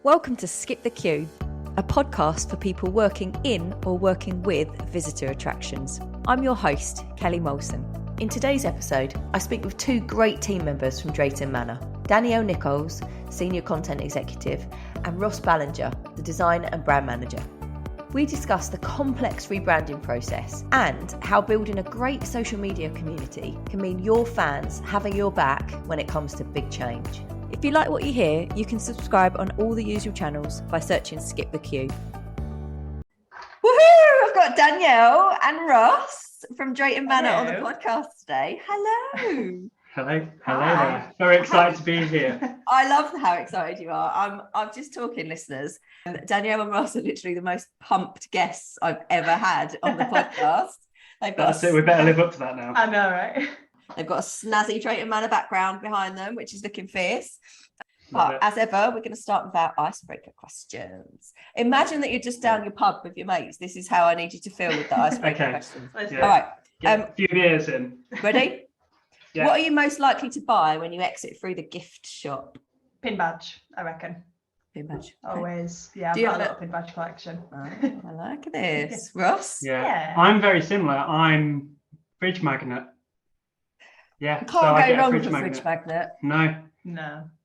Welcome to Skip the Queue, a podcast for people working in or working with visitor attractions. I'm your host, Kelly Molson. In today's episode, I speak with two great team members from Drayton Manor, Danielle Nicholls, Senior Content Executive, and Ross Ballinger, the Design and Brand Manager. We discuss the complex rebranding process and how building a great social media community can mean your fans having your back when it comes to big change. If you like what you hear, you can subscribe on all the usual channels by searching Skip the Queue. Woohoo! I've got Danielle and Ross from Drayton Manor on the podcast today. Hello. Hello there. Very excited to be here. I love how excited you are. I'm just talking, listeners. Danielle and Ross are literally the most pumped guests I've ever had on the podcast. That's it. We better live up to that now. I know, right? They've got a snazzy Drayton Manor background behind them, which is looking fierce. But as ever, we're going to start with our icebreaker questions. Imagine that you're just down your pub with your mates. This is how I need you to feel with the icebreaker questions. Yeah. All right. Get a few beers in. Ready? Yeah. What are you most likely to buy when you exit through the gift shop? Pin badge, I reckon. Pin badge. Always. Yeah, I've got a little pin badge collection. Oh, I like this. Ross? Yeah. I'm very similar. I'm fridge magnet. Yeah. You can't go wrong with a fridge magnet. No.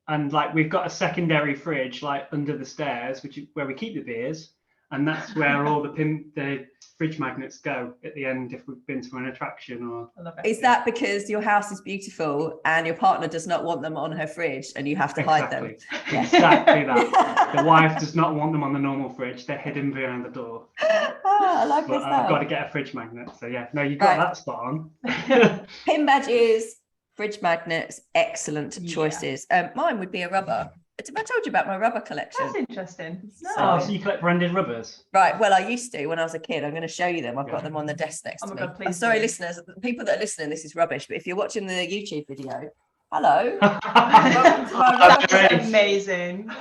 And like we've got a secondary fridge like under the stairs, which is where we keep the beers, and that's where all the fridge magnets go at the end if we've been to an attraction or. I love it. Is that because your house is beautiful and your partner does not want them on her fridge and you have to hide them? Exactly that. The wife does not want them on the normal fridge. They're hidden behind the door. I like this. I've got to get a fridge magnet. So yeah, no, you got that spot on. Pin badges, fridge magnets, excellent choices. Mine would be a rubber. I told you about my rubber collection. That's interesting. No. So you collect branded rubbers? Right. Well, I used to when I was a kid. I'm going to show you them. I've got them on the desk next to me. God, please. I'm sorry, listeners. The people that are listening, this is rubbish. But if you're watching the YouTube video, hello. That's amazing.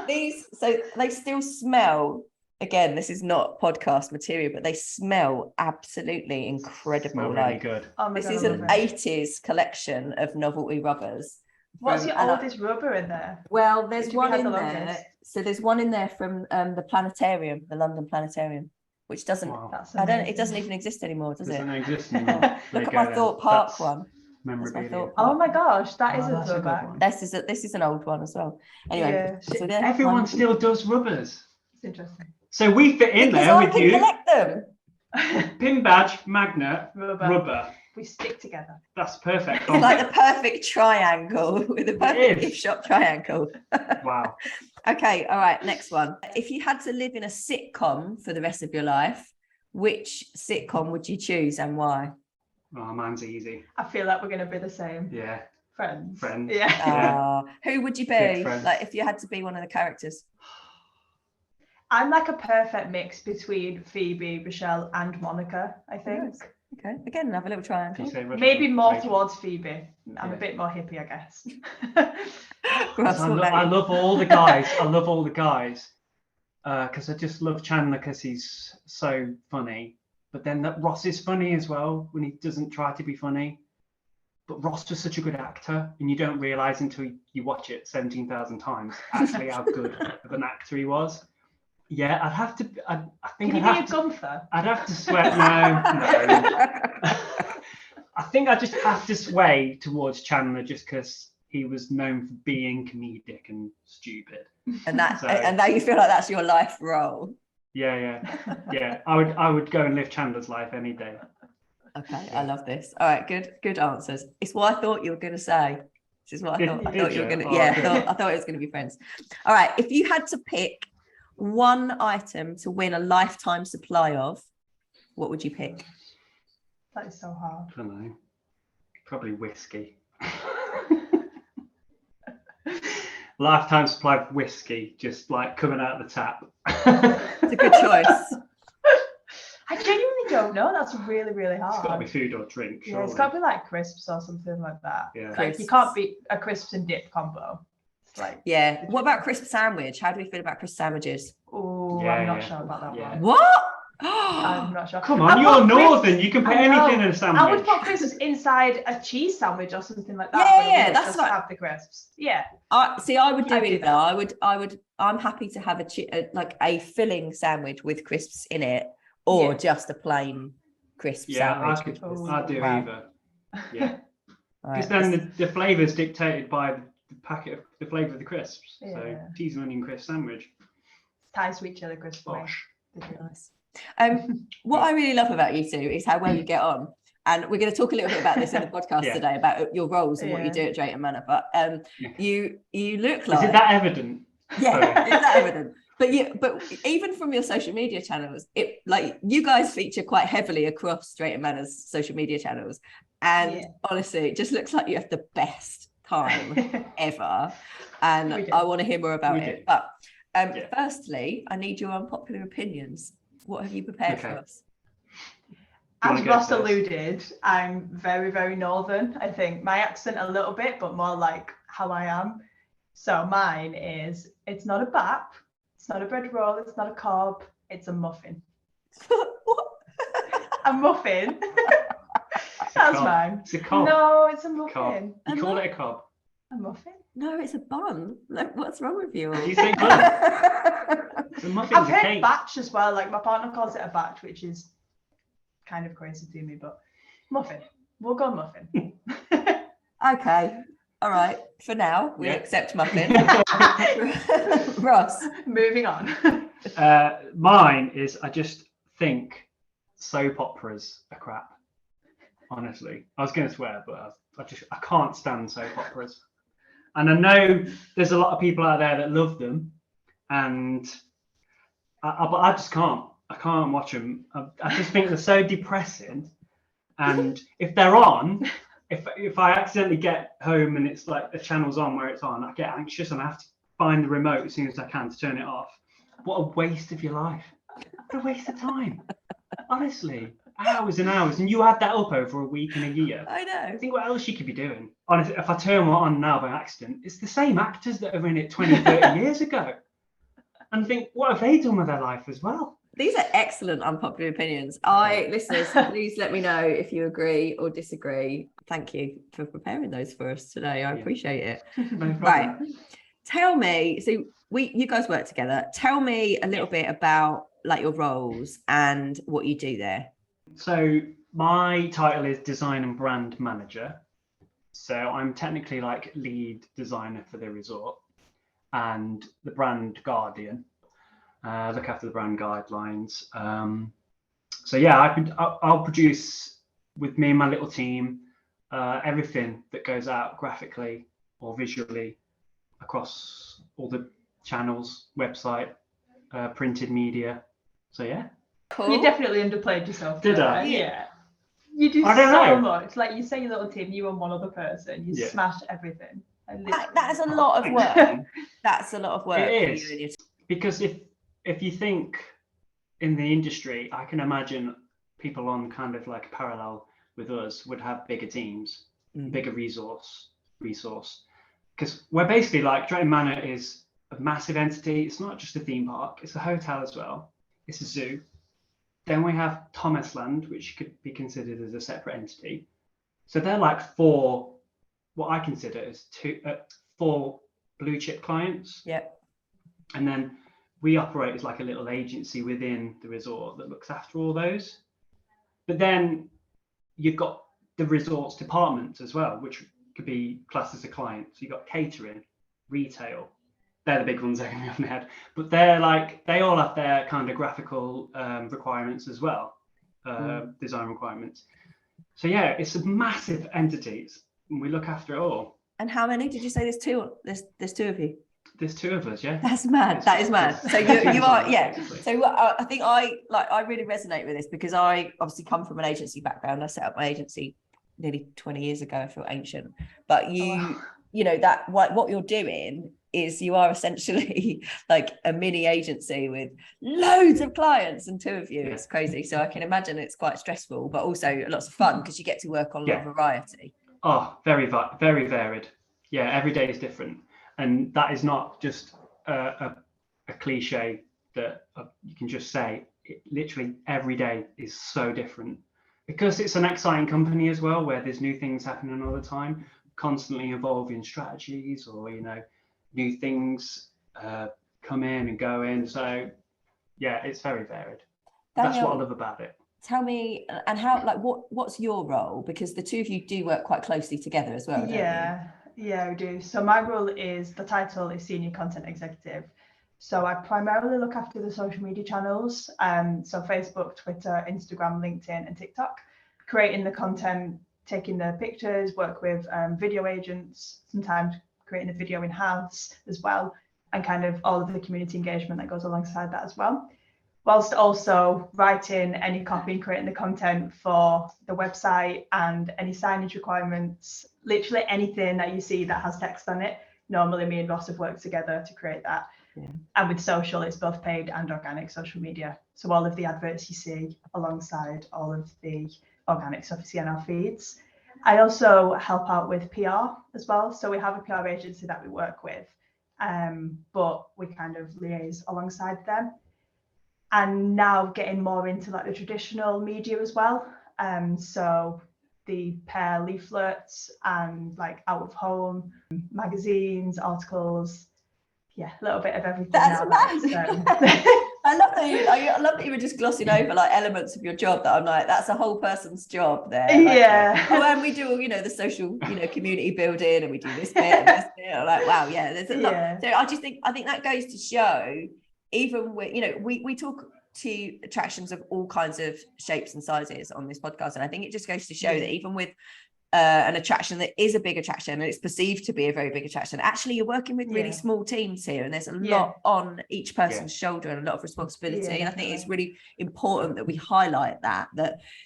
They still smell. Again, this is not podcast material, but they smell absolutely incredible. Smell really good. This is an 80s collection of novelty rubbers. What's your oldest rubber in there? Well, there's one in there. So there's one in there from the planetarium, the London Planetarium, which doesn't. Wow. It doesn't even exist anymore, does it? Doesn't exist anymore. Look at my Thorpe Park one. Memorabilia. Oh my gosh, that is a throwback. This is an old one as well. Anyway, so everyone still does rubbers. It's interesting. So we fit in there with you. Collect them. Pin badge, magnet, rubber. We stick together. That's perfect. It's like the perfect triangle with the perfect gift shop triangle. Wow. Okay, all right, next one. If you had to live in a sitcom for the rest of your life, which sitcom would you choose and why? Oh, mine's easy. I feel like we're going to be the same. Yeah. Friends. Yeah. Who would you be? Like if you had to be one of the characters? I'm like a perfect mix between Phoebe, Rochelle, and Monica, I think. Nice. Okay, again, have a little triangle. Maybe more towards Phoebe. I'm a bit more hippie, I guess. I love all the guys. Because I just love Chandler because he's so funny. But then Ross is funny as well when he doesn't try to be funny. But Ross was such a good actor, and you don't realise until you watch it 17,000 times actually how good of an actor he was. Yeah, I'd have to. I think. Can you be a Gunther? I'd have to sweat. No. I think I just have to sway towards Chandler just because he was known for being comedic and stupid. And now you feel like that's your life role. Yeah. I would go and live Chandler's life any day. Okay, I love this. All right, good answers. It's what I thought you were going to say. This is what I thought you were going to. Yeah, I thought it was going to be friends. All right, if you had to pick one item to win a lifetime supply of, what would you pick? That is so hard. I don't know. Probably whiskey. Lifetime supply of whiskey, just like coming out of the tap. It's a good choice. I genuinely don't know. That's really, really hard. It's got to be food or drink. Yeah, it's got to be like crisps or something like that. Yeah. Like you can't beat a crisps and dip combo. Like, what about crisp sandwich? How do we feel about crisp sandwiches? Oh, I'm not sure about that one. What? I'm not sure. Come on, you're northern. You can put anything in a sandwich. I would put crisps inside a cheese sandwich or something like that. Yeah, that's just like have the crisps. Yeah. I would do I'd do either. that. I'm happy to have like a filling sandwich with crisps in it, or just a plain crisp sandwich. I'd do either. Yeah. Because Right. then the flavour is dictated by the packet of the flavour of the crisps. Yeah. So cheese and onion crisp sandwich. Thai sweet chili crisp. Bosh. Nice. What I really love about you two is how well you get on. And we're going to talk a little bit about this in the podcast today, about your roles and what you do at Drayton Manor. But you look like... Is it that evident? Yeah, is that evident? But even from your social media channels, it like you guys feature quite heavily across Drayton Manor's social media channels. And honestly, it just looks like you have the best time ever. And I want to hear more about it. But firstly, I need your unpopular opinions. What have you prepared for us? As Ross alluded, I'm very, very northern. I think my accent a little bit, but more like how I am. So mine is, it's not a bap, it's not a bread roll, it's not a cob, it's a muffin. What? A muffin. That's mine. It's a cob. No, it's a muffin. Cob. You call it a cob? A muffin? No, it's a bun. Like, what's wrong with you? You say bun? I've heard batch as well. Like my partner calls it a batch, which is kind of crazy to me, but muffin. We'll go muffin. Okay. All right. For now, we'll accept muffin. Ross. Moving on. Mine is, I just think soap operas are crap. Honestly, I was going to swear, but I can't stand soap operas. And I know there's a lot of people out there that love them, and but I just can't. I can't watch them. I just think they're so depressing. And if they're on, if I accidentally get home and it's like the channel's on where it's on, I get anxious and I have to find the remote as soon as I can to turn it off. What a waste of your life. What a waste of time. Honestly, hours and hours. And you had that up over a week and a year. I know. Think what else you could be doing. Honestly, if I turn one on now by accident, it's the same actors that were in it 20, 30 years ago. And think, what have they done with their life as well? These are excellent unpopular opinions. Listeners, please let me know if you agree or disagree. Thank you for preparing those for us today. I appreciate it. No problem. Right. Tell me, so you guys work together. Tell me a little bit about like your roles and what you do there. So my title is Design and Brand Manager. So I'm technically like lead designer for the resort and the brand guardian. Look after the brand guidelines. So yeah, I'll produce with me and my little team everything that goes out graphically or visually across all the channels, website, printed media. So yeah. Cool. You definitely underplayed yourself. Did I? Yeah. You do much. Like you say your little team, you and one other person, you smash everything. That is a lot of work. That's a lot of work. It is. Because if you think in the industry, I can imagine people on kind of like parallel with us would have bigger teams, bigger resource. Because we're basically like Drayton Manor is a massive entity. It's not just a theme park, it's a hotel as well. It's a zoo. Then we have Thomasland, which could be considered as a separate entity. So they're like four, what I consider as four blue chip clients. Yep. And then we operate as like a little agency within the resort that looks after all those. But then you've got the resort's departments as well, which could be classed as a client. So you've got catering, retail. They're the big ones that are going to be off my head. But they're like, they all have their kind of graphical requirements as well, design requirements. So yeah, it's a massive entities and we look after it all. And how many did you say there's two? There's two of you. There's two of us, yeah. That's mad. That is mad. So you are, yeah. So I think I really resonate with this because I obviously come from an agency background. I set up my agency nearly 20 years ago. I feel ancient, but you know that what you're doing is you are essentially like a mini agency with loads of clients and two of you. It's crazy. So I can imagine it's quite stressful, but also lots of fun because you get to work on a lot of variety. Oh, very varied. Yeah, every day is different. And that is not just a cliche that you can just say. literally every day is so different, because it's an exciting company as well, where there's new things happening all the time, constantly evolving strategies, or new things come in and go in. So yeah, it's very varied. Danielle, that's what I love about it. Tell me, and how, like, what's your role? Because the two of you do work quite closely together as well, don't you? Yeah, we do. So my role is, the title is Senior Content Executive. So I primarily look after the social media channels, so Facebook, Twitter, Instagram, LinkedIn, and TikTok, creating the content, taking the pictures, work with video agents, sometimes creating the video in-house as well, and kind of all of the community engagement that goes alongside that as well, whilst also writing any copy and creating the content for the website and any signage requirements, literally anything that you see that has text on it. Normally me and Ross have worked together to create that. Yeah. And with social, it's both paid and organic social media. So all of the adverts you see alongside all of the organic stuff you see on our feeds. I also help out with PR as well. So we have a PR agency that we work with, but we kind of liaise alongside them. And now getting more into like the traditional media as well. So the pair leaflets and like out of home magazines, articles, yeah, a little bit of everything. That's amazing. I love that you were just glossing over like elements of your job that I'm like, that's a whole person's job there. Like, yeah. And we do, the social, community building, and we do this bit and this bit. I'm like, wow, yeah, there's a lot. So I think that goes to show, even with, we talk to attractions of all kinds of shapes and sizes on this podcast, and I think it just goes to show that even with an attraction that is a big attraction, and it's perceived to be a very big attraction, actually you're working with really small teams here, and there's a lot on each person's shoulder and a lot of responsibility, and I think it's really important that we highlight that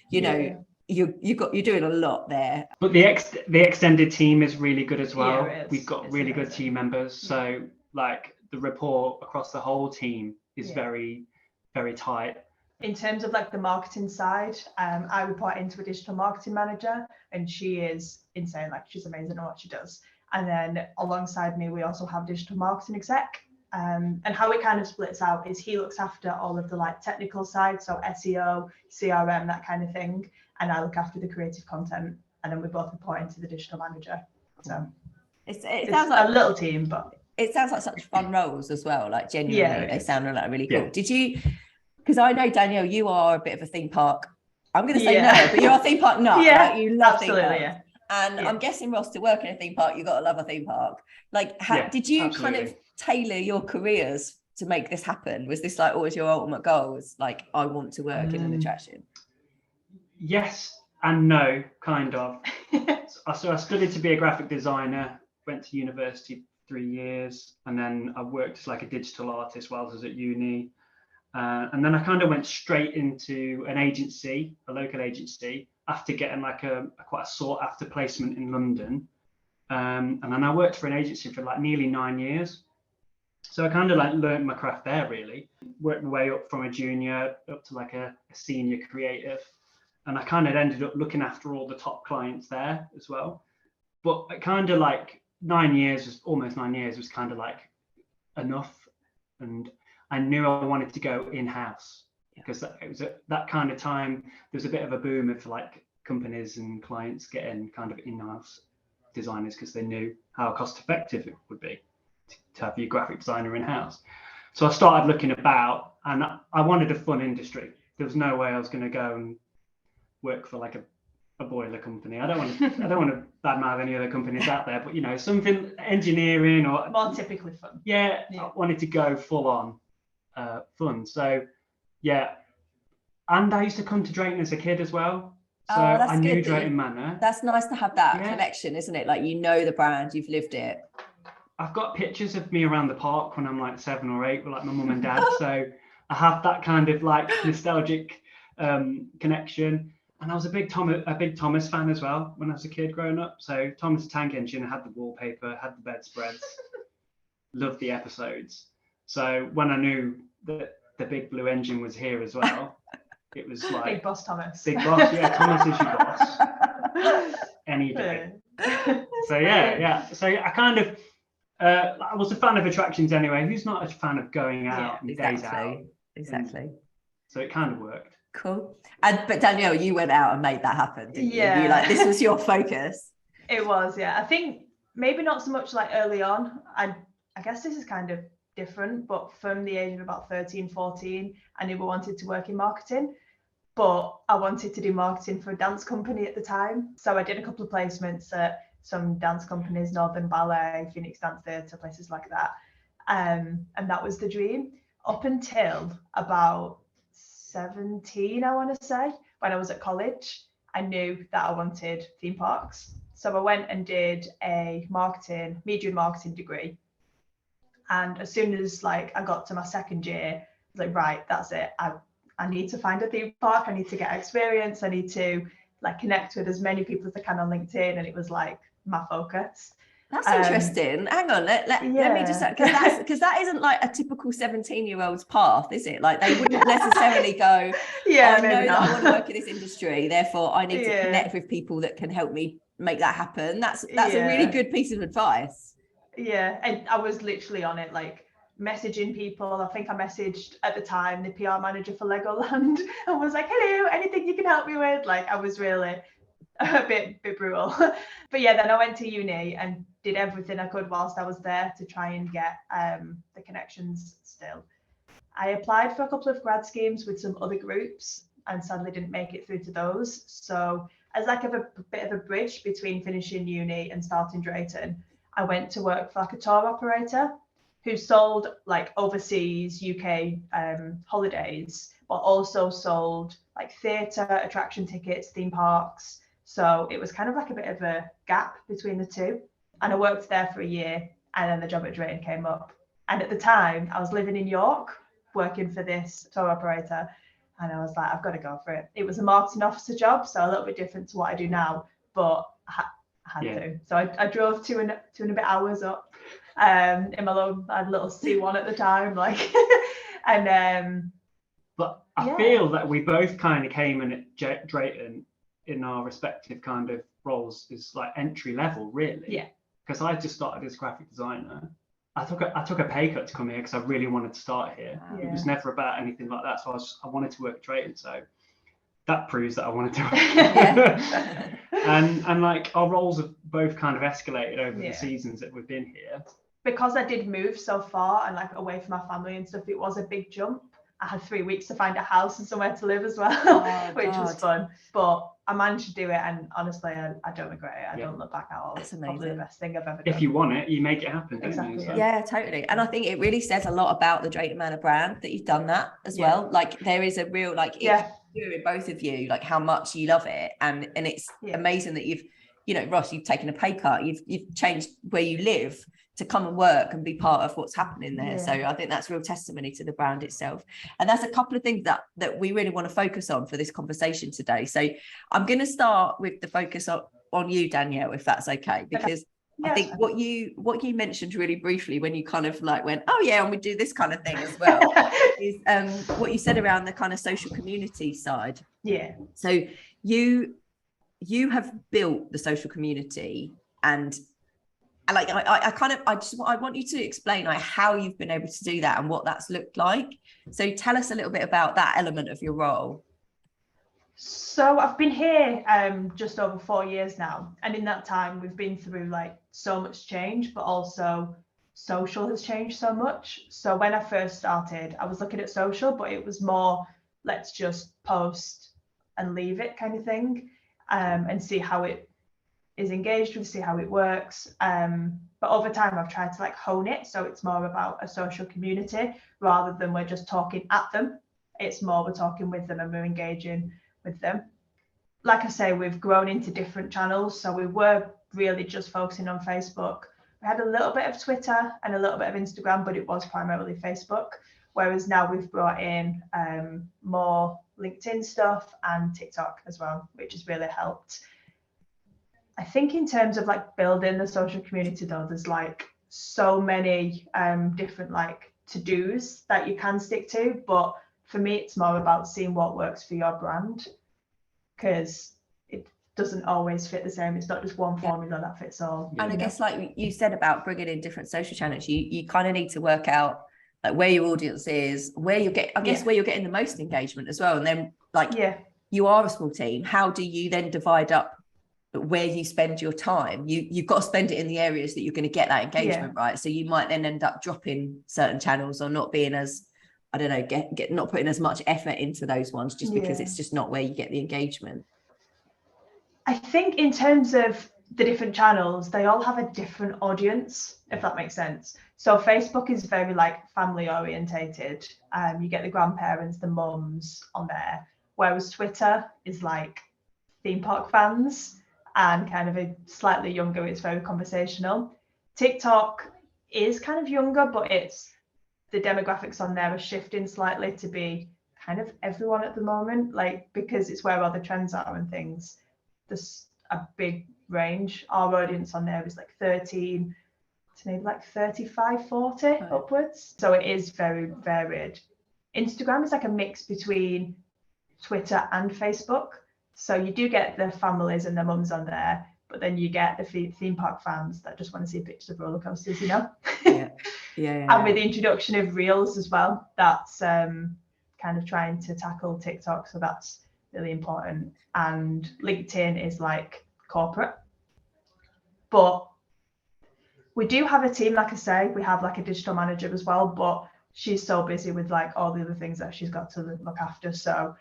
you're doing a lot there. But the extended team is really good as well. We've got really good team members, so like the rapport across the whole team is very, very tight. In terms of like the marketing side, I report into a digital marketing manager, and she is insane. Like, she's amazing at what she does. And then alongside me, we also have digital marketing exec. And how it kind of splits out is he looks after all of the like technical side, so SEO, CRM, that kind of thing. And I look after the creative content, and then we both report into the digital manager. So it sounds like a little team, but it sounds like such fun roles as well. Like, genuinely, they sound like really cool. Did you? Because I know, Danielle, you are a bit of a theme park. I'm going to say no, but you're a theme park nut. Right? You love theme parks. And I'm guessing, Ross, to work in a theme park, you've got to love a theme park. Like, did you kind of tailor your careers to make this happen? Was this like always your ultimate goal? Was like, I want to work in an attraction? Yes and no, kind of. So I studied to be a graphic designer, went to university 3 years, and then I worked as like a digital artist while I was at uni. And then I kind of went straight into an agency, a local agency, after getting like a quite sought after placement in London. And then I worked for an agency for like nearly 9 years. So I kind of like learned my craft there, really. Worked my way up from a junior up to like a senior creative. And I kind of ended up looking after all the top clients there as well. But it kind of like almost 9 years was kind of like enough. And I knew I wanted to go in-house, because it was at that kind of time, there was a bit of a boom of like companies and clients getting kind of in-house designers, because they knew how cost effective it would be to have your graphic designer in-house. So I started looking about, and I wanted a fun industry. There was no way I was going to go and work for like a boiler company. I don't want to badmouth any other companies out there, but something engineering or more typically fun. I wanted to go full on fun. So and I used to come to Drayton as a kid as well, so I knew Drayton Manor. That's nice to have that connection, isn't it? Like, the brand, you've lived it. I've got pictures of me around the park when I'm like 7 or 8 with like my mum and dad. So I have that kind of like nostalgic connection. And I was a big Thomas fan as well when I was a kid growing up. So Thomas the Tank Engine, I had the wallpaper, had the bedspreads, loved the episodes. So when I knew that the big blue engine was here as well, it was like Big Boss Thomas. Big Boss, Thomas is your boss any day. So so I kind of I was a fan of attractions anyway. Who's not a fan of going out and days out? Exactly. So it kind of worked. Cool. But Danielle, you went out and made that happen, didn't you? You like, this was your focus. It was, yeah. I think maybe not so much like early on. I guess this is kind of different, but from the age of about 13, 14, I knew I wanted to work in marketing, but I wanted to do marketing for a dance company at the time. So I did a couple of placements at some dance companies, Northern Ballet, Phoenix Dance Theatre, places like that. And that was the dream up until about 17, I want to say, when I was at college. I knew that I wanted theme parks. So I went and did a media and marketing degree. And as soon as like I got to my second year, I was like, right, that's it. I need to find a theme park. I need to get experience. I need to like connect with as many people as I can on LinkedIn. And it was like my focus. That's interesting. Hang on, let me just, because that isn't like a typical 17-year-old's path, is it? Like they wouldn't necessarily go, I know that I want to work in this industry, therefore I need to connect with people that can help me make that happen. That's a really good piece of advice. Yeah, and I was literally on it, like messaging people. I think I messaged at the time the PR manager for Legoland and was like, hello, anything you can help me with? Like I was really a bit brutal. But yeah, then I went to uni and did everything I could whilst I was there to try and get the connections still. I applied for a couple of grad schemes with some other groups and sadly didn't make it through to those. So as like a bit of a bridge between finishing uni and starting Drayton, I went to work for like a tour operator who sold like overseas UK holidays, but also sold like theatre, attraction tickets, theme parks. So it was kind of like a bit of a gap between the two. And I worked there for a year and then the job at Drayton came up. And at the time I was living in York working for this tour operator. And I was like, I've got to go for it. It was a marketing officer job, so a little bit different to what I do now, but I had to. So I drove 2 and a bit hours up in my I had a little C1 at the time, like, and but I feel that we both kind of came in at Drayton in our respective kind of roles is like entry level, really. Yeah. Because I just started as a graphic designer. I took a pay cut to come here because I really wanted to start here. Yeah. It was never about anything like that. So I wanted to work at Drayton. So that proves that I wanted to work. and like our roles have both kind of escalated over the seasons that we've been here. Because I did move so far and like away from my family and stuff, it was a big jump. I had 3 weeks to find a house and somewhere to live as well, which was fun. But I managed to do it, and honestly, I don't regret it. I don't look back at all. It's probably the best thing I've ever done. If you want it, you make it happen. Exactly. Don't you? So. Yeah, totally. And I think it really says a lot about the Drayton Manor brand that you've done that as well. Like there is a real like both of you, like how much you love it, and it's amazing that you've, you know, Ross, you've taken a pay cut, you've changed where you live to come and work and be part of what's happening there. So I think that's real testimony to the brand itself. And that's a couple of things that we really want to focus on for this conversation today. So I'm going to start with the focus on you, Danielle, if that's okay, because I think what you mentioned really briefly when you kind of like went, oh yeah, and we do this kind of thing as well, is what you said around the kind of social community side. Yeah. So you have built the social community, and like I want you to explain like how you've been able to do that and what that's looked like. So tell us a little bit about that element of your role. So I've been here just over 4 years now, and in that time we've been through like so much change, but also social has changed so much. So when I first started, I was looking at social, but it was more let's just post and leave it kind of thing, and see how it is engaged with, see how it works. But over time I've tried to like hone it, so it's more about a social community rather than we're just talking at them. It's more we're talking with them and we're engaging with them. Like I say, we've grown into different channels, so we were really just focusing on Facebook. We had a little bit of Twitter and a little bit of Instagram, but it was primarily Facebook, whereas now we've brought in more LinkedIn stuff and TikTok as well, which has really helped. I think in terms of like building the social community though, there's like so many different like to-dos that you can stick to, but for me it's more about seeing what works for your brand, because it doesn't always fit the same. It's not just one formula that fits all. And I guess like you said about bringing in different social channels, you kind of need to work out like where your audience is, where you get, I guess where you're getting the most engagement as well. And then like you are a small team, how do you then divide up where you spend your time? You've got to spend it in the areas that you're going to get that engagement, right? So you might then end up dropping certain channels or not being as, I don't know, get not putting as much effort into those ones just because it's just not where you get the engagement. I think in terms of the different channels, they all have a different audience, if that makes sense. So Facebook is very like family orientated. You get the grandparents, the mums on there, whereas Twitter is like theme park fans and kind of a slightly younger, it's very conversational. TikTok is kind of younger, but it's the demographics on there are shifting slightly to be kind of everyone at the moment, like because it's where all the trends are and things. There's a big range. Our audience on there is like 13 to maybe like 35, 40 upwards. So it is very varied. Instagram is like a mix between Twitter and Facebook. So you do get the families and the mums on there, but then you get the theme park fans that just want to see pictures of roller coasters, you know? And with the introduction of Reels as well, that's kind of trying to tackle TikTok. So that's really important. And LinkedIn is like corporate. But we do have a team, like I say, we have like a digital manager as well, but she's so busy with like all the other things that she's got to look after. So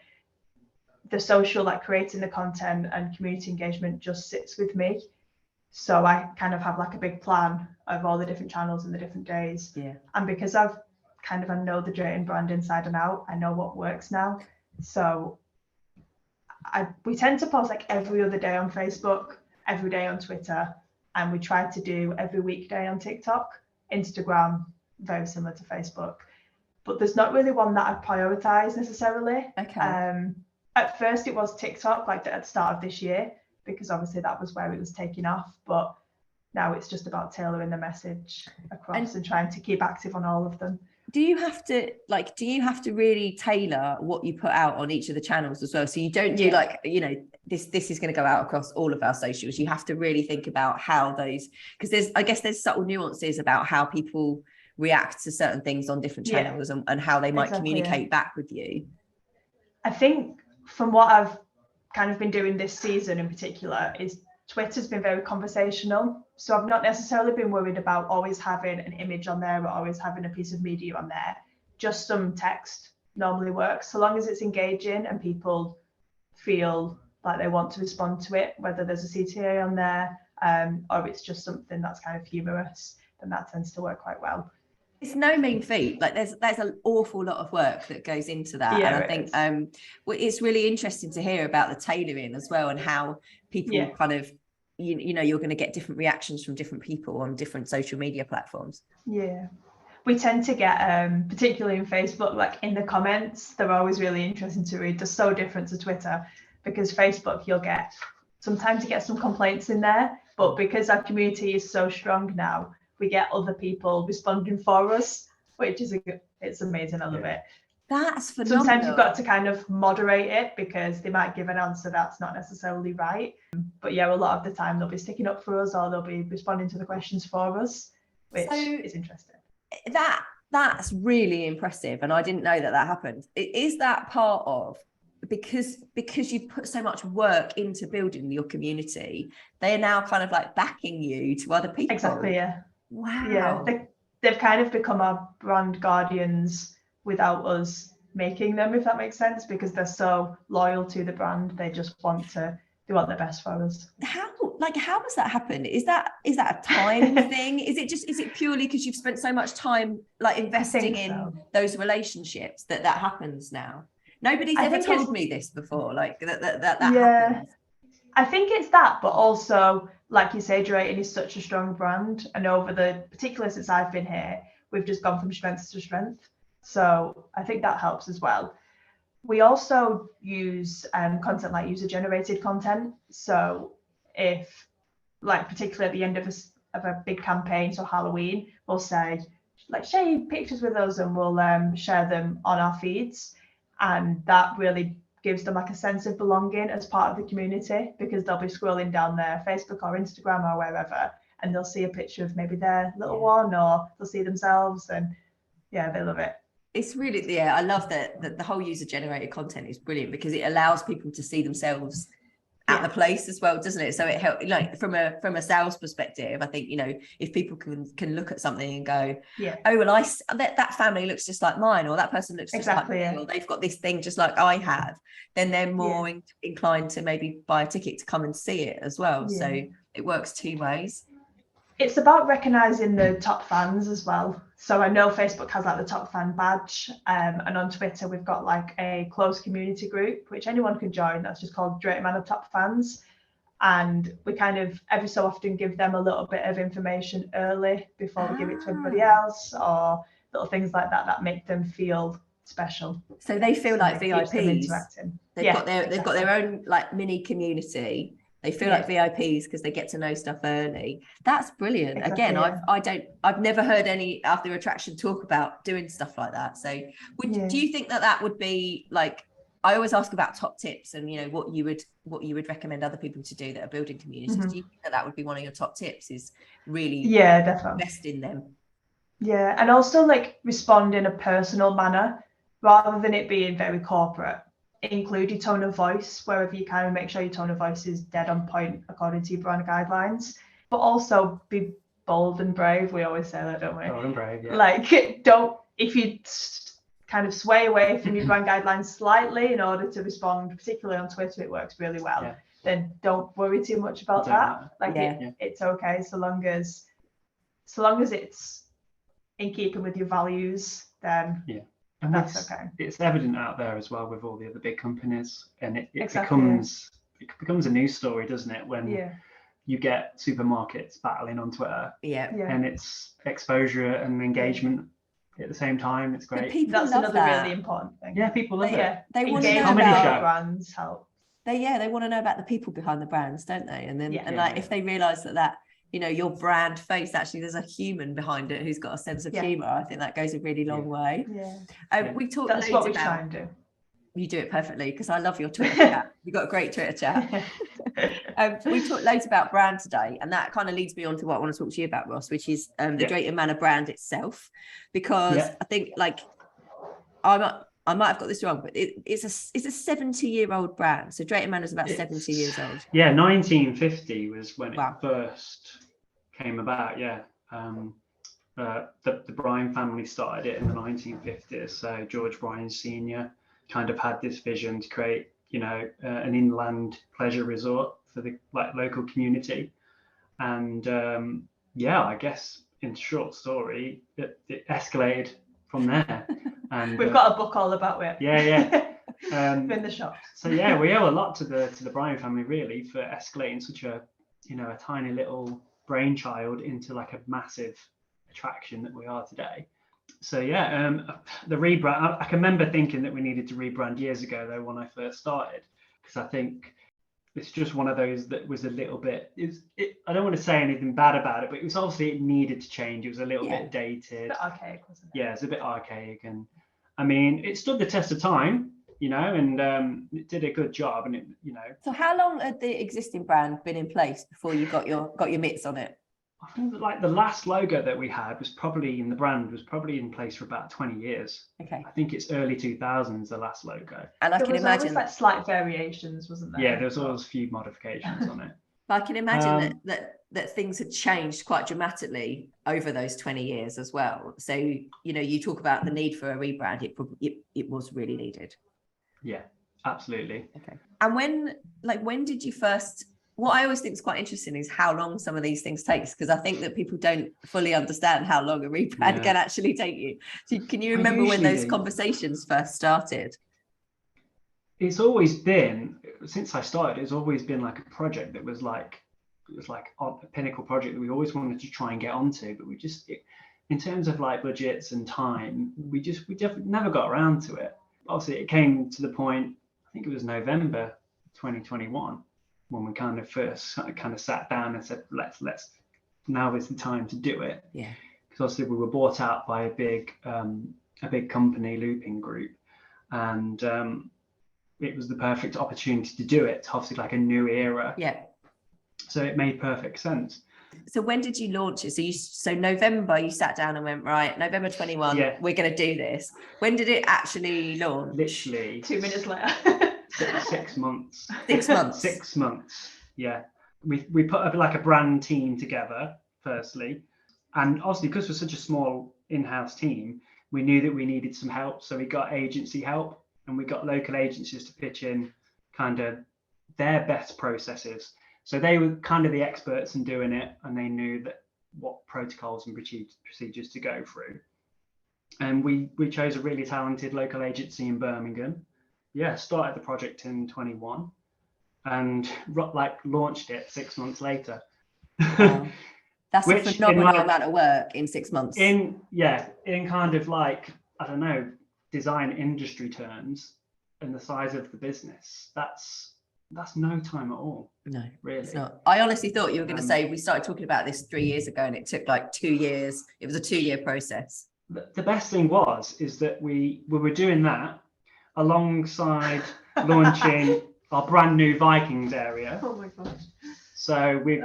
the social, like creating the content and community engagement just sits with me. So I kind of have like a big plan of all the different channels and the different days. And because I know the Drayton brand inside and out, I know what works now. So we tend to post like every other day on Facebook, every day on Twitter, and we try to do every weekday on TikTok. Instagram, very similar to Facebook, but there's not really one that I prioritize necessarily. At first it was TikTok, like at the start of this year, because obviously that was where it was taking off, but now it's just about tailoring the message across and trying to keep active on all of them. Do you have to really tailor what you put out on each of the channels as well? So you don't do like, you know, this is going to go out across all of our socials. You have to really think about how those, because there's subtle nuances about how people react to certain things on different channels and how they might communicate back with you. I think from what I've kind of been doing this season in particular is Twitter's been very conversational. So I've not necessarily been worried about always having an image on there or always having a piece of media on there. Just some text normally works, so long as it's engaging and people feel like they want to respond to it, whether there's a CTA on there or it's just something that's kind of humorous, then that tends to work quite well. It's no mean feat. Like there's an awful lot of work that goes into that. And I think it's really interesting to hear about the tailoring as well and how people kind of, you know, you're going to get different reactions from different people on different social media platforms. Yeah. We tend to get, particularly in Facebook, like in the comments, they're always really interesting to read. They're so different to Twitter because Facebook, sometimes you get some complaints in there, but because our community is so strong now, we get other people responding for us, which is it's amazing. I love it. That's phenomenal. Sometimes you've got to kind of moderate it because they might give an answer that's not necessarily right. But a lot of the time they'll be sticking up for us or they'll be responding to the questions for us, which is interesting. That's really impressive. And I didn't know that happened. Is that part of, because you've put so much work into building your community, they are now kind of like backing you to other people? Exactly, yeah. Wow. Yeah, they've kind of become our brand guardians without us making them, if that makes sense, because they're so loyal to the brand. They want the best for us. How does that happen? Is that a time thing? Is it purely because you've spent so much time like investing in those relationships that happens now? Nobody's ever told me this before, like that happens. I think it's that, but also, like you say, Drayton is such a strong brand, and particularly since I've been here, we've just gone from strength to strength. So I think that helps as well. We also use content like user-generated content. So if, like, particularly at the end of a big campaign, so Halloween, we'll say, like, share your pictures with us, and we'll share them on our feeds, and that really gives them like a sense of belonging as part of the community, because they'll be scrolling down their Facebook or Instagram or wherever, and they'll see a picture of maybe their little one, or they'll see themselves, and Yeah, they love it. It's really, I love that the whole user generated content is brilliant because it allows people to see themselves at the place as well, doesn't it? So it helps, like from a sales perspective. I think, if people can look at something and go, oh well, that family looks just like mine, or that person looks just like me, or they've got this thing just like I have, then they're more inclined to maybe buy a ticket to come and see it as well. So it works two ways. It's about recognizing the top fans as well. So I know Facebook has like the top fan badge, and on Twitter we've got like a closed community group which anyone can join. That's just called Drayton Manor Top Fans, and we kind of every so often give them a little bit of information early before we give it to everybody else, or little things like that make them feel special. So they feel like VIPs. They've got their own like mini community. They feel like VIPs because they get to know stuff early. That's brilliant. Exactly, Again, I've never heard any other attraction talk about doing stuff like that. So do you think that would be like, I always ask about top tips and what you would recommend other people to do that are building communities. Do you think that would be one of your top tips, is really definitely invest in them? Yeah, and also like respond in a personal manner rather than it being very corporate. Include your tone of voice wherever you can, and make sure your tone of voice is dead on point according to your brand guidelines, but also be bold and brave. We always say that, don't we? Bold and brave, yeah. Like, if you kind of sway away from your brand guidelines slightly in order to respond, particularly on Twitter, it works really well. Then don't worry too much about that. It's okay so long as it's in keeping with your values, then and that's okay. It's evident out there as well with all the other big companies, and it Exactly. becomes a news story, doesn't it, when you get supermarkets battling on Twitter, and it's exposure and engagement at the same time. It's great. That's another really important thing. Yeah, people love it. They want to know about brands help. They want to know about the people behind the brands, don't they? And then if they realise that your brand face, actually there's a human behind it who's got a sense of humour, I think that goes a really long way. We talked That's what we try and do. You do it perfectly, because I love your Twitter chat. You've got a great Twitter chat. We talked loads about brand today, and that kind of leads me on to what I want to talk to you about, Ross, which is the Drayton Manor brand itself, because I think I might have got this wrong, but it's a 70-year-old brand. So Drayton Manor is about 70 years old. Yeah, 1950 was when it first came about. The Bryan family started it in the 1950s. So George Bryan Sr. kind of had this vision to create, an inland pleasure resort for the local community. And I guess in short story, it escalated from there. And we've got a book all about it. In the shop. So we owe a lot to the Bryan family, really, for escalating such a tiny little brainchild into like a massive attraction that we are today. So the rebrand, I can remember thinking that we needed to rebrand years ago though, when I first started, because I think it's just one of those that was a little bit, I don't want to say anything bad about it, but it needed to change. It was a little bit dated. It's a bit archaic, wasn't it? Yeah, it's a bit archaic, and I mean, it stood the test of time, and it did a good job, and So how long had the existing brand been in place before you got your mitts on it? I think that the last logo that we had was probably in place for about 20 years. Okay. I think it's early 2000s, the last logo. And I can imagine like slight variations, wasn't there? Yeah, there's always a few modifications on it. But I can imagine that things had changed quite dramatically over those 20 years as well. So, you talk about the need for a rebrand, it was really needed. Yeah, absolutely. Okay. And when did you first, what I always think is quite interesting is how long some of these things takes, because I think that people don't fully understand how long a rebrand can actually take you. So can you remember when those conversations first started? It's always been, since I started, it's always been like a project that was like a pinnacle project that we always wanted to try and get onto, but in terms of like budgets and time, we definitely never got around to it. Obviously, it came to the point, I think it was November 2021, when we kind of first sat down and said, let's now is the time to do it. Yeah. Because obviously we were bought out by a big company, Looping Group, and it was the perfect opportunity to do it. Obviously, like a new era. Yeah. So it made perfect sense. So when did you launch it? So November, you sat down and went, right, November 21, we're going to do this. When did it actually launch? Literally 2 minutes later. 6 months. 6 months. 6 months. Yeah. We put up like a brand team together, firstly. And obviously, because we're such a small in-house team, we knew that we needed some help. So we got agency help, and we got local agencies to pitch in kind of their best processes. So they were kind of the experts in doing it, and they knew that what protocols and procedures to go through. And we chose a really talented local agency in Birmingham. Yeah, started the project in 21 and like launched it 6 months later. Wow. That's a phenomenal amount of work in 6 months. In kind of like, I don't know, design industry terms and the size of the business, that's no time at all. No, really. It's not. I honestly thought you were going to say we started talking about this 3 years ago and it took like 2 years. It was a 2-year process. The best thing is that we were doing that alongside launching our brand new Vikings area. Oh my gosh. So we've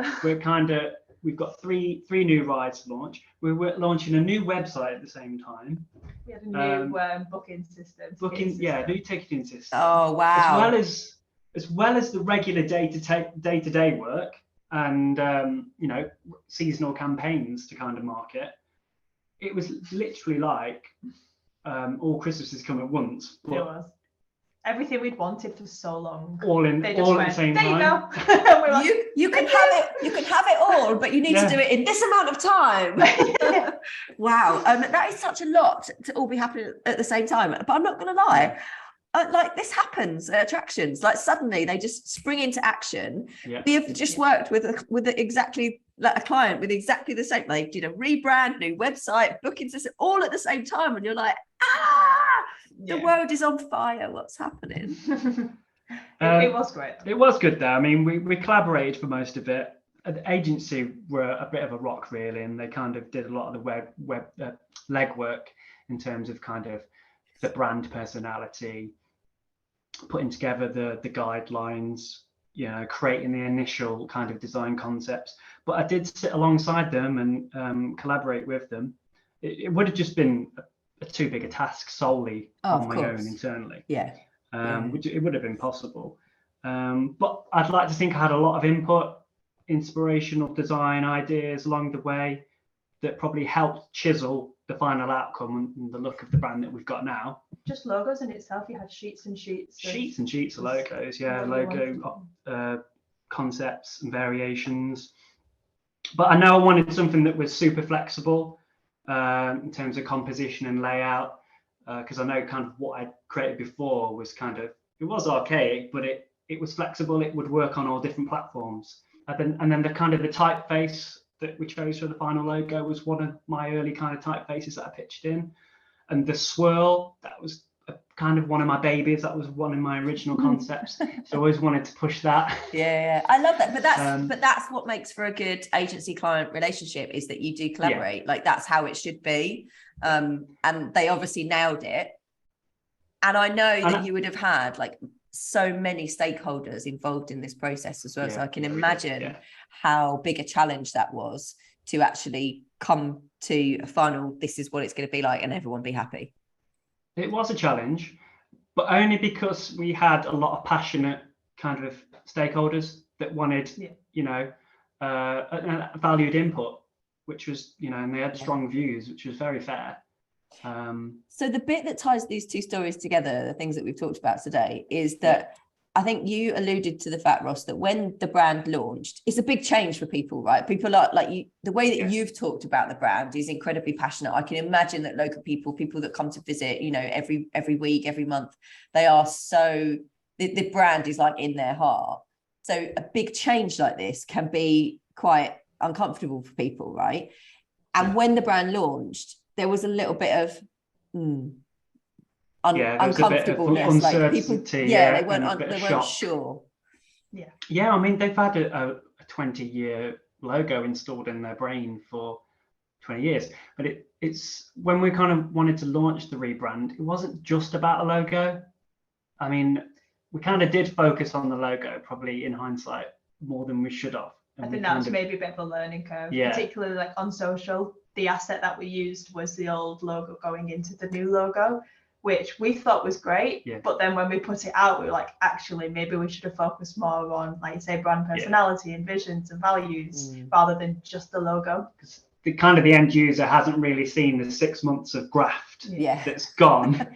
got three new rides to launch. We were launching a new website at the same time. We had a new booking system. New ticketing system. Oh wow! As well as the regular day-to-day work and seasonal campaigns to kind of market. It was literally like all Christmases come at once. It was. Everything we'd wanted for so long. All at the same time. There you go. Like, you can have it. You can have it all, but you need to do it in this amount of time. Wow, that is such a lot to all be happening at the same time. But I'm not going to lie. Like this happens at attractions. Like suddenly they just spring into action. Yeah. We have just worked with exactly like a client with exactly the same. They did a rebrand, new website, booking system, all at the same time, and you're like, the world is on fire. What's happening? It was great. It was good though. I mean, we collaborated for most of it. The agency were a bit of a rock really, and they kind of did a lot of the web legwork in terms of kind of the brand personality, putting together the guidelines, creating the initial kind of design concepts. But I did sit alongside them and collaborate with them. It would have just been too big a task solely on my own internally. Yeah. It would have been possible. But I'd like to think I had a lot of input, inspirational design ideas along the way that probably helped chisel the final outcome and the look of the brand that we've got now. Just logos in itself, you had sheets and sheets of logos, logo concepts and variations. But I know I wanted something that was super flexible in terms of composition and layout, because I know kind of what I created before was it was archaic, but it was flexible. It would work on all different platforms. And then the kind of the typeface that we chose for the final logo was one of my early kind of typefaces that I pitched in. And the swirl, that was kind of one of my babies. That was one of my original concepts. So I always wanted to push that. Yeah, I love that. But that's what makes for a good agency client relationship, is that you do collaborate. Like that's how it should be. And they obviously nailed it. And I know that you would have had like so many stakeholders involved in this process as well. So I can imagine how big a challenge that was to actually come to a final, this is what it's going to be like, and everyone be happy. It was a challenge, but only because we had a lot of passionate kind of stakeholders that wanted, valued input, which was, and they had strong views, which was very fair. So the bit that ties these two stories together, the things that we've talked about today, is that I think you alluded to the fact, Ross, that when the brand launched, it's a big change for people, right? People are like you, the way that you've talked about the brand is incredibly passionate. I can imagine that local people that come to visit, every week, every month, they are so, the brand is like in their heart. So a big change like this can be quite uncomfortable for people, right? And when the brand launched, there was a little bit of uncomfortableness, like people, they weren't sure. Yeah, I mean, they've had a 20-year logo installed in their brain for 20 years, but it's when we kind of wanted to launch the rebrand, it wasn't just about a logo. I mean, we kind of did focus on the logo, probably in hindsight more than we should have, I think that was maybe a bit of a learning curve, particularly like on social. The asset that we used was the old logo going into the new logo, which we thought was great. Yeah. But then when we put it out, we were like, actually, maybe we should have focused more on, like you say, brand personality and visions and values rather than just the logo. Because the end user hasn't really seen the 6 months of graft that's gone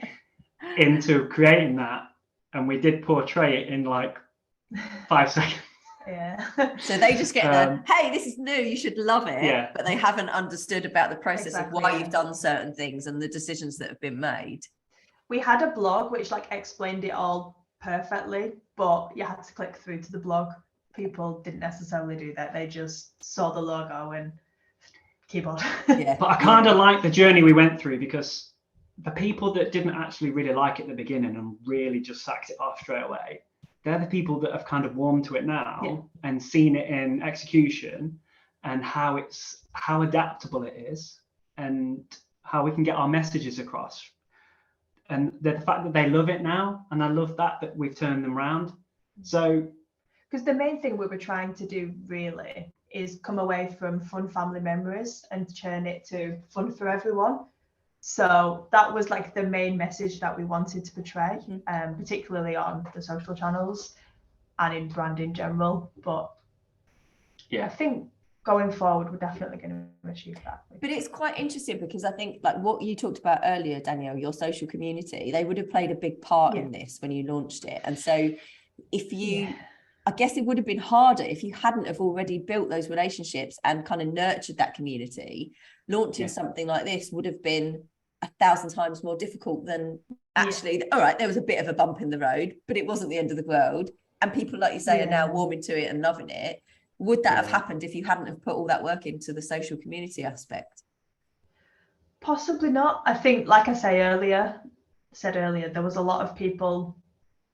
into creating that. And we did portray it in like 5 seconds. Yeah. So they just get hey, this is new, you should love it, but they haven't understood about the process of why you've done certain things and the decisions that have been made. We had a blog which like explained it all perfectly, but you had to click through to the blog. People didn't necessarily do that. They just saw the logo and keyboard. But I kind of like the journey we went through, because the people that didn't actually really like it at the beginning and really just sacked it off straight away, they're the people that have kind of warmed to it now and seen it in execution and how adaptable it is and how we can get our messages across. And the fact that they love it now, and I love that we've turned them around. So, because the main thing we were trying to do really is come away from fun family memories and turn it to fun for everyone. So that was like the main message that we wanted to portray, particularly on the social channels and in brand in general. But I think going forward, we're definitely going to achieve that. But it's quite interesting, because I think like what you talked about earlier, Danielle, your social community, they would have played a big part in this when you launched it. And so if you, I guess it would have been harder if you hadn't have already built those relationships and kind of nurtured that community. Launching something like this would have been 1,000 times more difficult than actually, all right, there was a bit of a bump in the road, but it wasn't the end of the world. And people, like you say, are now warming to it and loving it. Would that have happened if you hadn't have put all that work into the social community aspect? Possibly not. I think, like I said earlier, there was a lot of people,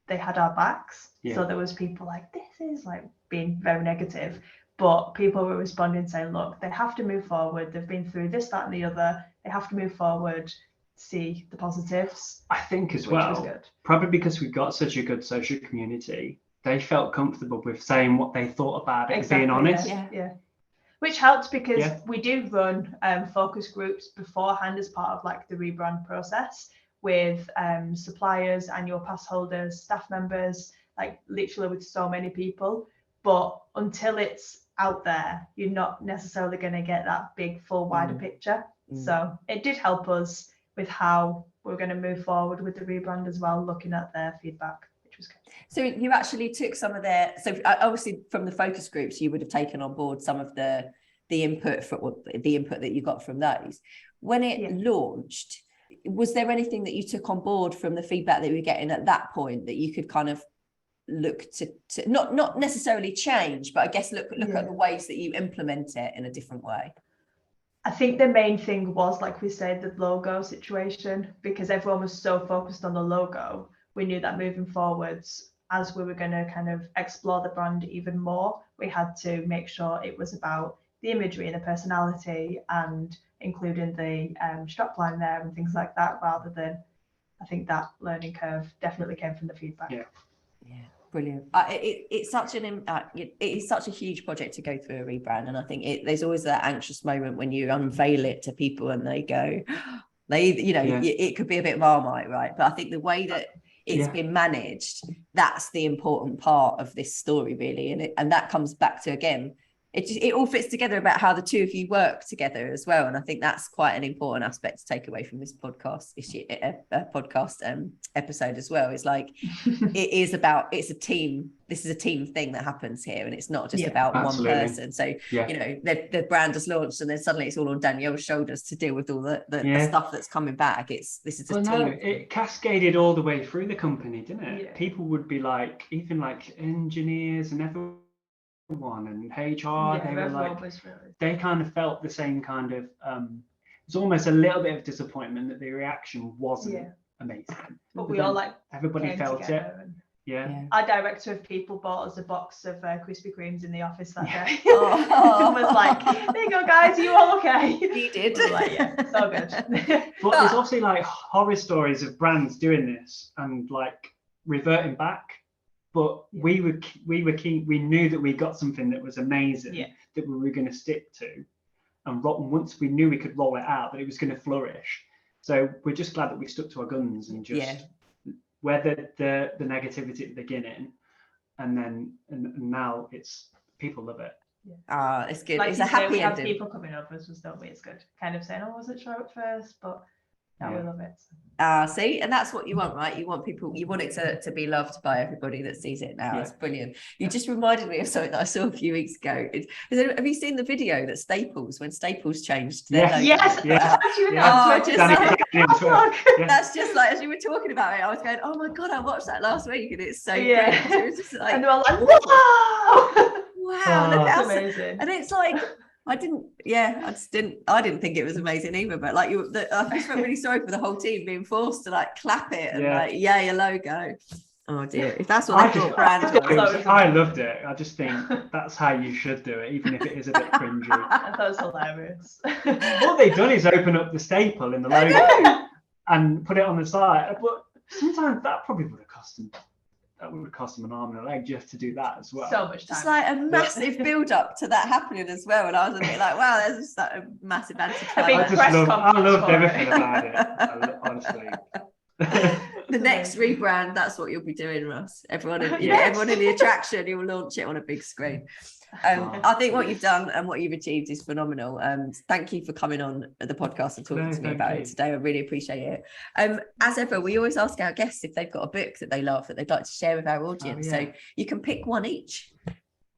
they had our backs. So there was people like, this is like being very negative. But people were responding saying, look, they have to move forward. They've been through this, that, and the other. They have to move forward, see the positives. I think as well, probably because we've got such a good social community, they felt comfortable with saying what they thought about it, being honest. Yeah. Which helps, because we do run focus groups beforehand as part of like the rebrand process with suppliers, annual pass holders, staff members, like literally with so many people. But until it's out there, you're not necessarily going to get that big, full, wider picture. So it did help us with how we're going to move forward with the rebrand as well, looking at their feedback, which was good. So you actually took some of their, so obviously from the focus groups, you would have taken on board some of the input that you got from those. When it launched, was there anything that you took on board from the feedback that you were getting at that point that you could kind of look to not necessarily change, but I guess look at the ways that you implement it in a different way? I think the main thing was, like we said, the logo situation, because everyone was so focused on the logo. We knew that moving forwards, as we were going to kind of explore the brand even more, we had to make sure it was about the imagery and the personality, and including the strapline there and things like that, rather than, I think that learning curve definitely came from the feedback. Yeah. Brilliant. It's such a huge project to go through a rebrand, and I think there's always that anxious moment when you unveil it to people and they go, it could be a bit Marmite, right? But I think the way that it's been managed, that's the important part of this story, really, and that comes back to, again, it all fits together about how the two of you work together as well. And I think that's quite an important aspect to take away from this podcast episode as well. It's like, it's a team. This is a team thing that happens here, and it's not just about one person. So, the brand has launched, and then suddenly it's all on Danielle's shoulders to deal with all the stuff that's coming back. This is a team. No, it cascaded all the way through the company, didn't it? Yeah. People would be like, even like engineers and everyone and HR, they were like, they kind of felt the same kind of it's almost a little bit of disappointment that the reaction wasn't amazing, but we all like, everybody felt it. Our director of people bought us a box of Krispy Kremes in the office that day. And was like, there you go guys, are you all okay? He did. We were like, so good. But there's obviously like horror stories of brands doing this and like reverting back. But we were keen. We knew that we got something that was amazing that we were going to stick to, and once we knew we could roll it out, that it was going to flourish. So we're just glad that we stuck to our guns and just weathered the negativity at the beginning, and now people love it. It's good. Like it's a happy we have ending. people coming over us, don't we? It's good. Kind of saying, "Oh, I wasn't sure at first, but now we love it." See, and that's what you want, right? You want it to be loved by everybody that sees it now. It's brilliant. You just reminded me of something that I saw a few weeks ago. Have you seen the video that when Staples changed their logo? Yes. That's just like, as you were talking about it, I was going, oh my God, I watched that last week and it's so great. It was just like, and they were like, wow. Wow, look that's amazing. And it's like, I didn't think it was amazing either, but like I just felt really sorry for the whole team being forced to like clap it and your logo. Oh dear, if that's what they thought brand was. I loved it. I just think that's how you should do it, even if it is a bit cringy. I thought it was hilarious. What they've done is open up the staple in the logo and put it on the side, but sometimes that probably would have cost them. That would cost them an arm and a leg just to do that as well. So much time. It's like a massive build up to that happening as well. And I was a bit like, wow, there's just like a massive anticlimax. I loved everything about it, honestly. The next rebrand, that's what you'll be doing, Ross. Everyone in the attraction, you'll launch it on a big screen. I think what you've done and what you've achieved is phenomenal. Thank you for coming on the podcast and talking to me about it today. I really appreciate it. As ever, we always ask our guests if they've got a book that they love that they'd like to share with our audience. So you can pick one each.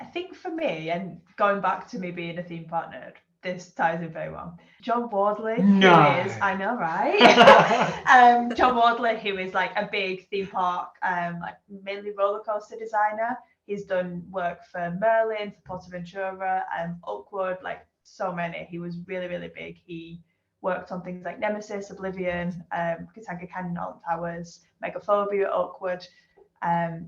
I think for me, and going back to me being a theme park nerd, this ties in very well. John Wardley, I know, right? John Wardley, who is like a big theme park, like mainly roller coaster designer. He's done work for Merlin, for Portaventura, Oakwood, like so many. He was really, really big. He worked on things like Nemesis, Oblivion, Katanga Canyon, Alton Towers, Megaphobia at Oakwood.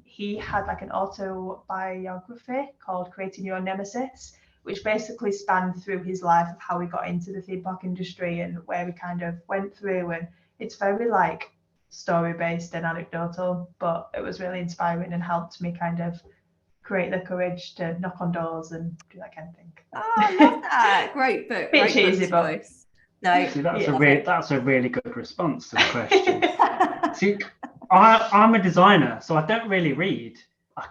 He had like an autobiography called Creating Your Nemesis, which basically spanned through his life of how he got into the theme park industry and where he kind of went through. And it's very like story-based and anecdotal, but it was really inspiring and helped me kind of create the courage to knock on doors and do that kind of thing. Oh, I love that. Great book. Bit cheesy, but no. See, that's a really good response to the question. See, I'm a designer, so I don't really read. I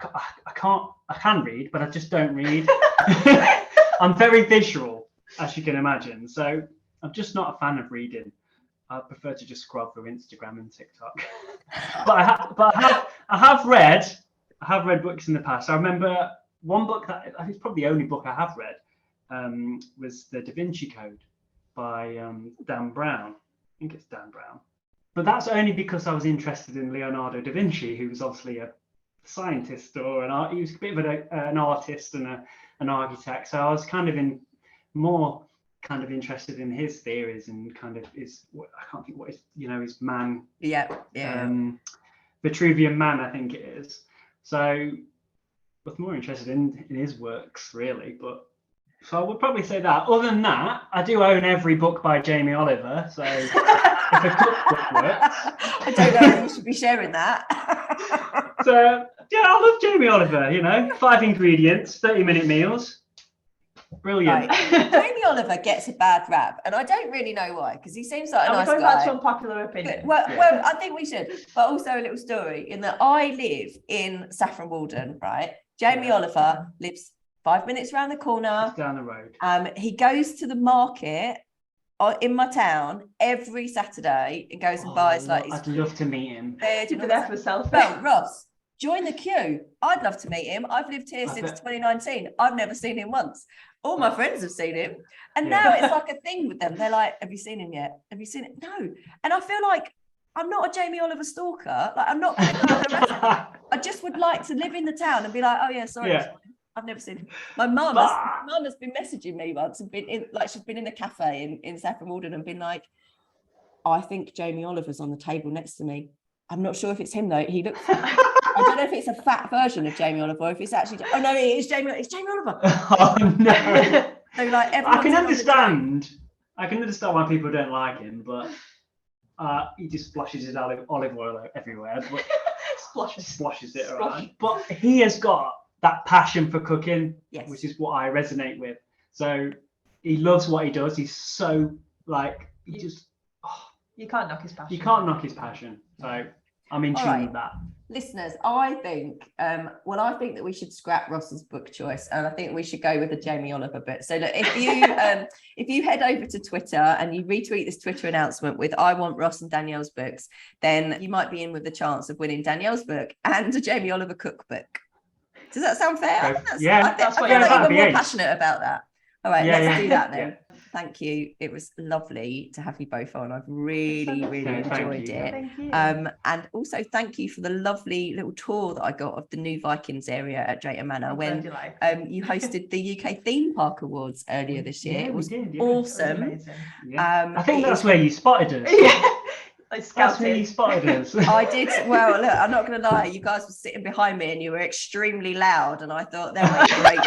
can read, but I just don't read. I'm very visual, as you can imagine, so I'm just not a fan of reading. I prefer to just scroll through Instagram and TikTok. but I have read books in the past. I remember one book that I think is probably the only book I have read was The Da Vinci Code by Dan Brown. I think it's Dan Brown. But that's only because I was interested in Leonardo da Vinci, who was obviously a scientist or he was a bit of an artist and an architect. So I was kind of interested in his theories and kind of his man. Vitruvian Man, I think it is. So I was more interested in his works, really. So I would probably say that. Other than that, I do own every book by Jamie Oliver. So if a cookbook works. I don't know if you should be sharing that. So yeah, I love Jamie Oliver, 5 ingredients, 30-minute meals. Brilliant. Right. Jamie Oliver gets a bad rap, and I don't really know why, because he seems like a nice guy. We're going back to unpopular opinion. Well, I think we should, but also a little story in that I live in Saffron Walden, right? Jamie Oliver lives 5 minutes around the corner. It's down the road. He goes to the market in my town every Saturday and goes and buys like. I'd love to meet him. You'd be there for selfie. Well, Ross, join the queue. I'd love to meet him. I've lived here since 2019. I've never seen him once. All my friends have seen him. And now it's like a thing with them. They're like, have you seen him yet? Have you seen it? No. And I feel like I'm not a Jamie Oliver stalker. Like I'm not. I just would like to live in the town and be like, oh yeah, sorry. Yeah. I've never seen him. My mum has been messaging me once and been in, like she's been in a cafe in Saffron Walden and been like, I think Jamie Oliver's on the table next to me. I'm not sure if it's him though. He looks. I don't know if it's a fat version of Jamie Oliver or if it's actually. Oh no, it's Jamie. It's Jamie Oliver. Oh no. So like I can understand. I can understand why people don't like him, but he just splashes his olive oil everywhere. But sloshes it around. But he has got that passion for cooking, which is what I resonate with. So he loves what he does. He's so you can't knock his passion. You can't knock his passion. So I'm in tune with that. Listeners, I think that we should scrap Ross's book choice, and I think we should go with the Jamie Oliver book. So look, if you head over to Twitter and you retweet this Twitter announcement with "I want Ross and Danielle's books," then you might be in with the chance of winning Danielle's book and a Jamie Oliver cookbook. Does that sound fair? I feel like you're more passionate about that. All right, let's do that then. Yeah. Thank you. It was lovely to have you both on. I've really enjoyed it. Thank you. And also thank you for the lovely little tour that I got of the new Vikings area at Drayton Manor when you hosted the UK Theme Park Awards earlier this year. It was awesome. It was amazing. I think that's where you spotted us. That's where you spotted us. I did. Well, look, I'm not going to lie. You guys were sitting behind me and you were extremely loud, and I thought they were great.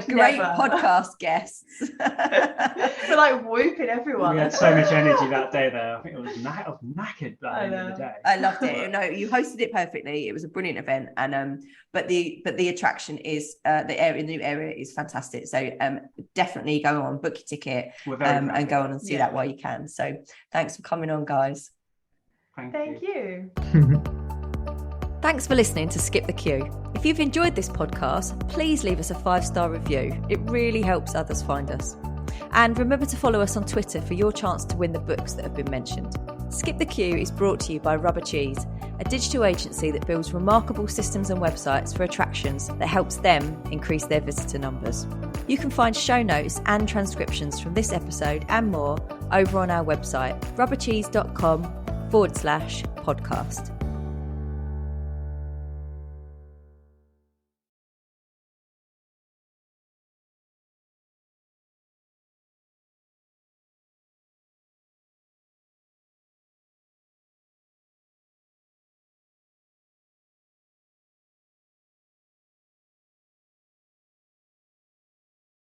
Great podcast guests. We're like whooping everyone. We had so much energy that day though. I think I was knackered by the end of the day. I loved it. No, you hosted it perfectly. It was a brilliant event, and but the attraction is the new area is fantastic. So definitely go on, book your ticket, and go on and see that while you can. So thanks for coming on, guys. Thank you. Thanks for listening to Skip the Queue. If you've enjoyed this podcast, please leave us a 5-star review. It really helps others find us. And remember to follow us on Twitter for your chance to win the books that have been mentioned. Skip the Queue is brought to you by Rubber Cheese, a digital agency that builds remarkable systems and websites for attractions that helps them increase their visitor numbers. You can find show notes and transcriptions from this episode and more over on our website, rubbercheese.com/podcast.